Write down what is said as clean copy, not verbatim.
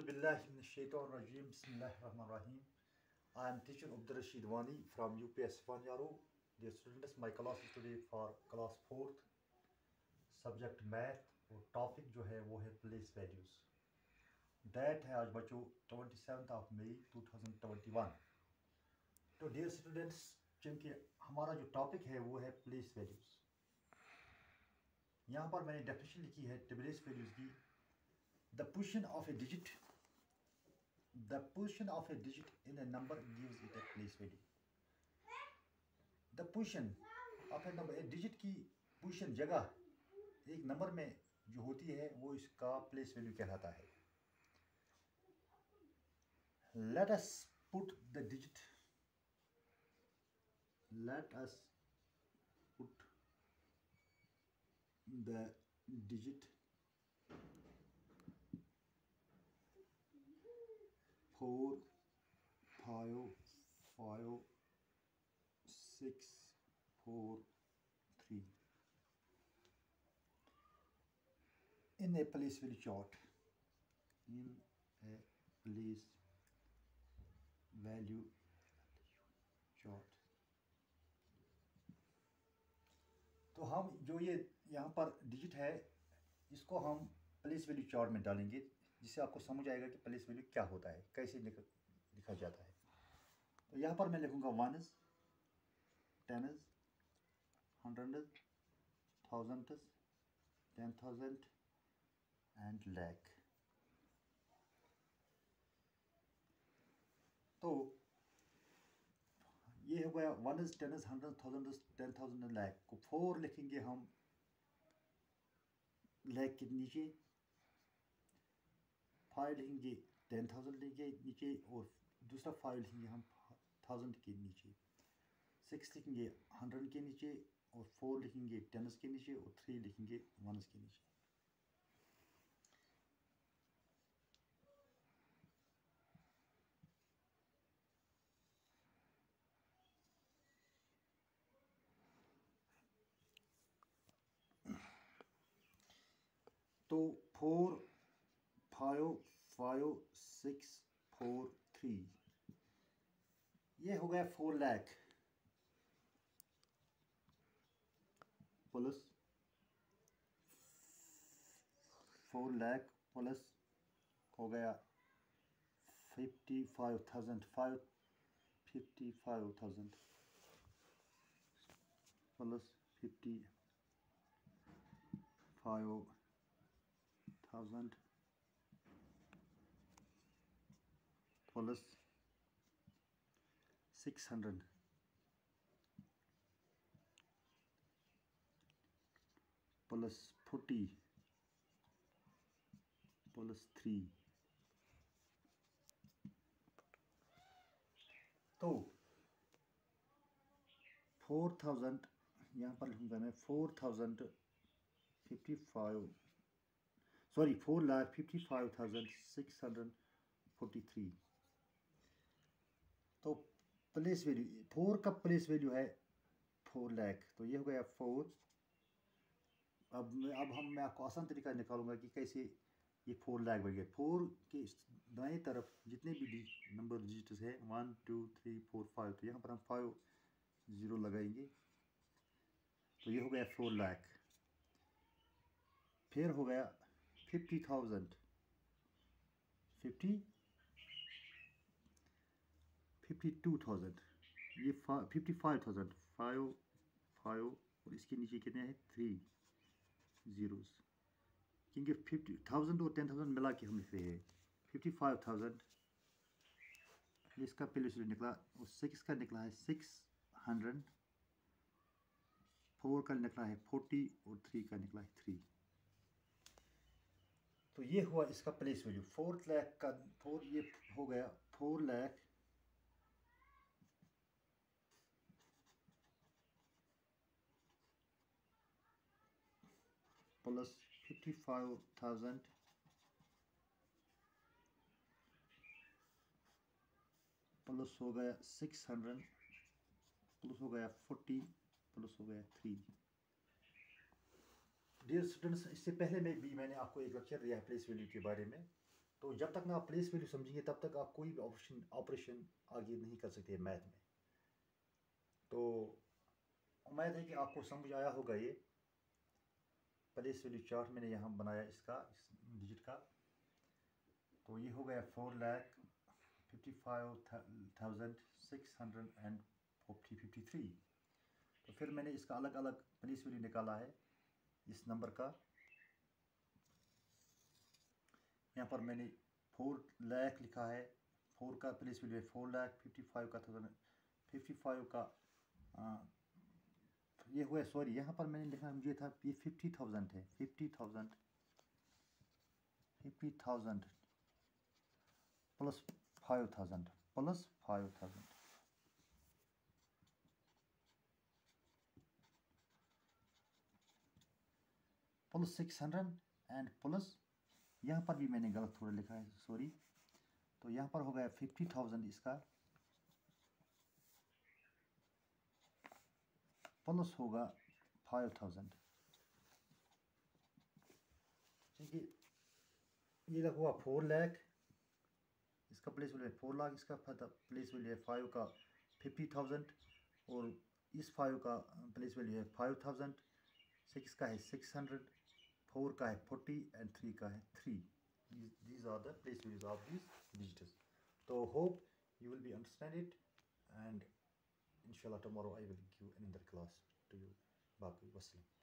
A'udhu billahi minash shaitanir rajim. Bismillahir rahmanir rahim. I am teacher Rashid wani from UPS siphan yaroo. Dear students, my class is today for class 4th, subject math और topic जो है वो है place values. Date है आज बच्चों 27 मई 2021। तो dear students, क्योंकि हमारा जो टॉपिक है वो है प्लेस वैल्यूज, यहाँ पर मैंने डेफिनेशन लिखी है प्लेस वैल्यूज की। The position of a digit in a number gives it a place value. The position of a number, एक डिजिट की पोजीशन जगह एक नंबर में जो होती है वो इसका प्लेस वैल्यू कहलाता है। Let us put the digit 4, 5, 5, 6, 4, 3 in a place value chart. In a place value chart. तो हम जो ये यहाँ पर डिजिट है इसको हम प्लेस वैल्यू चार्ट में डालेंगे, जिससे आपको समझ आएगा कि प्लेस वैल्यू क्या होता है, कैसे लिखा जाता है। तो यहाँ पर मैं लिखूँगा वनस, टेनस, हंड्रेड्स, थाउजेंड्स, 10,000 एंड लैख। तो ये हो गया वनस, टेनस, हंड्रेड, थाउजेंड्स, 10,000 एंड लैख को 4 लिखेंगे हम लैख के नीचे, 5 लिखेंगे 10,000 लिखेंगे नीचे, और दूसरा 5 लिखेंगे हम 1000 के नीचे, 6 लिखेंगे 100 के नीचे, और 4 लिखेंगे 10 के नीचे, और 3 लिखेंगे 1 के नीचे। तो 4, 5, 5, 6, 4, 3 ये हो गया 4 लाख प्लस 4 लाख प्लस हो गया 55,000 55,000 प्लस 55,000 प्लस 600 प्लस 40 प्लस 3। तो 4,000 यहाँ पर लिखूँगा मैं 4,55,643। तो प्लेस वैल्यू 4 का प्लेस वैल्यू है 4 लाख, तो ये हो गया 4। अब मैं आपको आसान तरीका निकालूंगा कि कैसे ये 4 लाख बढ़ गया। 4 के दाएं तरफ जितने भी नंबर डिजिट्स है 1, 2, 3, 4, 5, तो यहाँ पर हम 5 0 लगाएंगे, तो ये हो गया 4 लाख। फिर हो गया 50,000, 52,000, ये 55,000, 5 5, और इसके नीचे कितने हैं 3 zeros, क्योंकि 50,000 और 10,000 मिला के हम लिख रहे हैं 55,000। इसका प्लेस वैल्यू निकला, और 6 का निकला है 600, 4 का निकला है 40, और 3 का निकला है 3। तो ये हुआ इसका प्लेस वैल्यू 4 लाख का। 4 ये हो गया 4 लाख प्लस 55,000 प्लस हो गया 600 प्लस हो गया 40 प्लस हो गया 3। डियर स्टूडेंट्स, इससे पहले मैंने आपको एक लेक्चर दिया है प्लेस वैल्यू के बारे में। तो जब तक ना आप प्लेस वैल्यू समझेंगे तब तक आप कोई भी ऑपरेशन आगे नहीं कर सकते मैथ में। तो उम्मीद है कि आपको समझ आया होगा ये प्लेस वैल्यू चार्ट मैंने यहाँ बनाया इसका, इस डिजिट का। तो ये हो गया 4,55,653। तो फिर मैंने इसका अलग अलग प्लेस वैल्यू निकाला है इस नंबर का। यहाँ पर मैंने 4 लाख लिखा है, 4 का प्लेस वैल्यू है 4,55,000, 55 का ये हुआ। सॉरी, यहाँ पर मैंने लिखा, मुझे था ये 50,000 है, 50,000 plus 5,000 plus 5,000 plus 600 and plus, यहाँ पर भी मैंने गलत थोड़ा लिखा है, सॉरी। तो यहाँ पर हो गया 50,000 इसका, प्लस होगा 5,000। ठीक है, ये हुआ 4 लाख, इसका प्लेस वैल्यू है 4 लाख, इसका प्लेस वैल्यू है 5 का 50,000, और इस 5 का प्लेस वैल्यू है 5,000, 6 का है 600, 4 का है 40 एंड 3 का है 3। These are the place values of these digits. So hope you will be understand it, and inshallah tomorrow I will give another class to you. Baki wassalam.